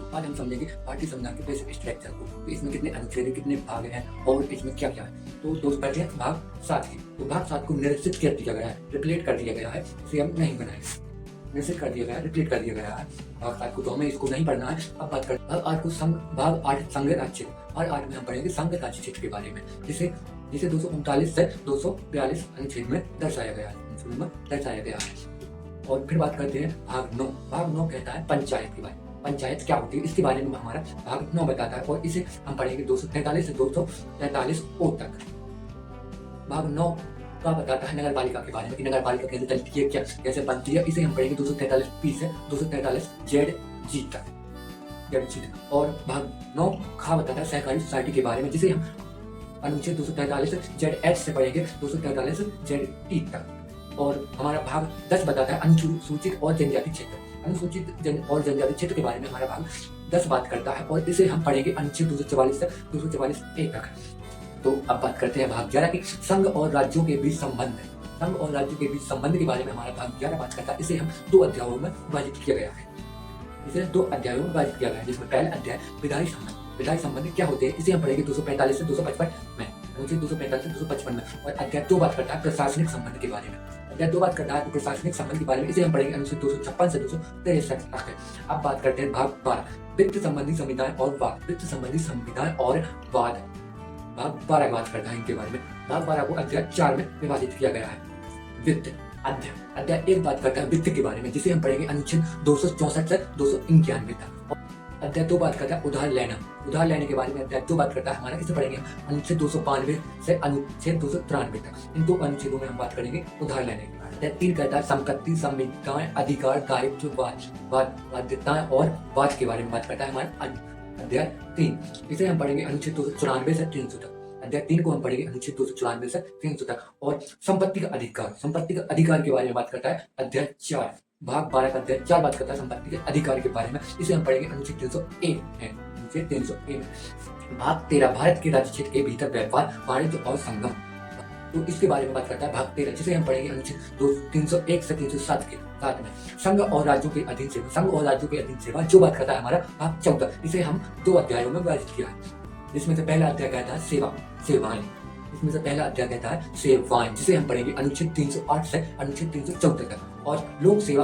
आज हम समझेंगे भारतीय संविधान के बेसिक स्ट्रक्चर को, तो इसमें कितने अनुच्छेद हैं, कितने भाग हैं और इसमें क्या क्या है। तो दोस्त बैठे हैं भाग 7 की। तो भाग 7 को निरसित कर दिया गया है, रिप्लेट कर दिया गया है, इसे हम नहीं बनाएंगे। निरसित कर दिया गया है, रिप्लेट कर दिया गया है भाग 7 को, तो हमें इसको नहीं पढ़ना है। अब बात करते हैं भाग 8 को भाग 8 संघ राज्य। भाग 8 में हम पढ़ेंगे संघ राज्य क्षेत्र के बारे में, जिसे 239 से 242 अनुच्छेद में दर्शाया गया है। और फिर बात करते हैं भाग 9। भाग 9 कहता है पंचायत के बारे में। पंचायत क्या होती है इसके बारे में हमारा भाग 9 बताता है, और इसे हम पढ़ेंगे 243 से 243 ओ तक। भाग 9 का बताता है नगर पालिका के बारे में कि नगर पालिका कैसे चलती है, क्या कैसे बनती है, इसे हम पढ़ेंगे 243 पी से 243 जेड जी तक। और भाग 9 खा बताता है सहकारी सोसाइटी के बारे में, जिसे हम अनुच्छेद 243 जेड एच से पढ़ेंगे 243 जेड टी तक। और हमारा भाग 10 बताता है अनुसूचित और जनजाति क्षेत्र। अनुसूचित और जनजाति क्षेत्र के बारे में हमारा भाग 10 बात करता है, और इसे हम पढ़ेंगे अनुच्छेद 244 से 244 ए तक। तो अब बात करते हैं भाग 11 की संघ और राज्यों के बीच संबंध। संघ और राज्यों के बीच संबंध के बारे में हमारा भाग 11 बात करता है। इसे हम 2 अध्यायों में विभाजित किया गया है। जिसमें पहला अध्याय विधायी संबंध। विधायी संबंध क्या होते हैं इसे हम पढ़ेंगे 245 से 255 में, अनुच्छेद 245 से 255 में। और अध्याय 2 बात करता है प्रशासनिक संबंध के बारे में। अध्याय 2 बात करता है प्रशासनिक संबंध के बारे में, इसे हम पढ़ेंगे अनुच्छेद 256 से 263 तक। अब बात करते हैं भाग 12 वित्त संबंधी संविधान और वाद। वित्त संबंधी संविधान और वाद भाग 12 बात करता है इनके बारे में। भाग 12 को अध्याय 4 में विभाजित किया गया है। वित्त अध्याय 1 बात करता है वित्त के बारे में, जिसे हम पढ़ेंगे अनुच्छेद 264 से 291 तक। अध्याय 2 बात करता है उधार लेने के बारे में। अध्याय 2 बात करता है हमारा, इसे पढ़ेंगे अनुच्छेद 292 से अनुच्छेद 293 तक। इन 2 अनुच्छेदों में हम बात करेंगे उधार लेने की। अध्याय 3 कहता है संपत्ति, संविधाएं, अधिकार, दायित्व, बाध्यताएं और वाद के बारे में बात करता है हमारा अध्याय 3। इसे हम पढ़ेंगे अनुच्छेद 294 से 300 तक। अध्याय 3 को हम पढ़ेंगे अनुच्छेद 294 से 300 तक। और संपत्ति का अधिकार के बारे में बात करता है अध्याय 4। भाग 12 का अध्याय 4 बात करता है संपत्ति के अधिकार के बारे में, इसे हम पढ़ेंगे अनुच्छेद 301 में। भाग 13 भारत के राज्य क्षेत्र के भीतर व्यापार, वाणिज्य और संगम, तो इसके बारे में बात करता है भाग 13, जिसे हम पढ़ेंगे अनुच्छेद 301 से 307 के साथ में। संघ और राज्यों के अधीन सेवा जो बात करता है हमारा भाग 14, इसे हम 2 अध्यायों में विभाजित किया है। जिसमें से पहला अध्याय कहता है सेवाएं, जिसे हम पढ़ेंगे अनुच्छेद 308 से अनुच्छेद 314 तक। और लोक सेवा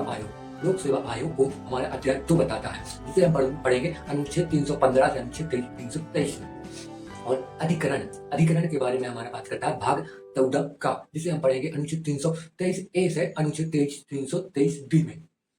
आयोग को हमारा अध्याय 2 बताता है, जिसे हम पढ़ेंगे अनुच्छेद 315 से अनुच्छेद 323 में। और अधिकरण के बारे में हमारा बात करता है भाग 14 का, जिसे हम पढ़ेंगे अनुच्छेद 323 ए से अनुच्छेद 323 बी में।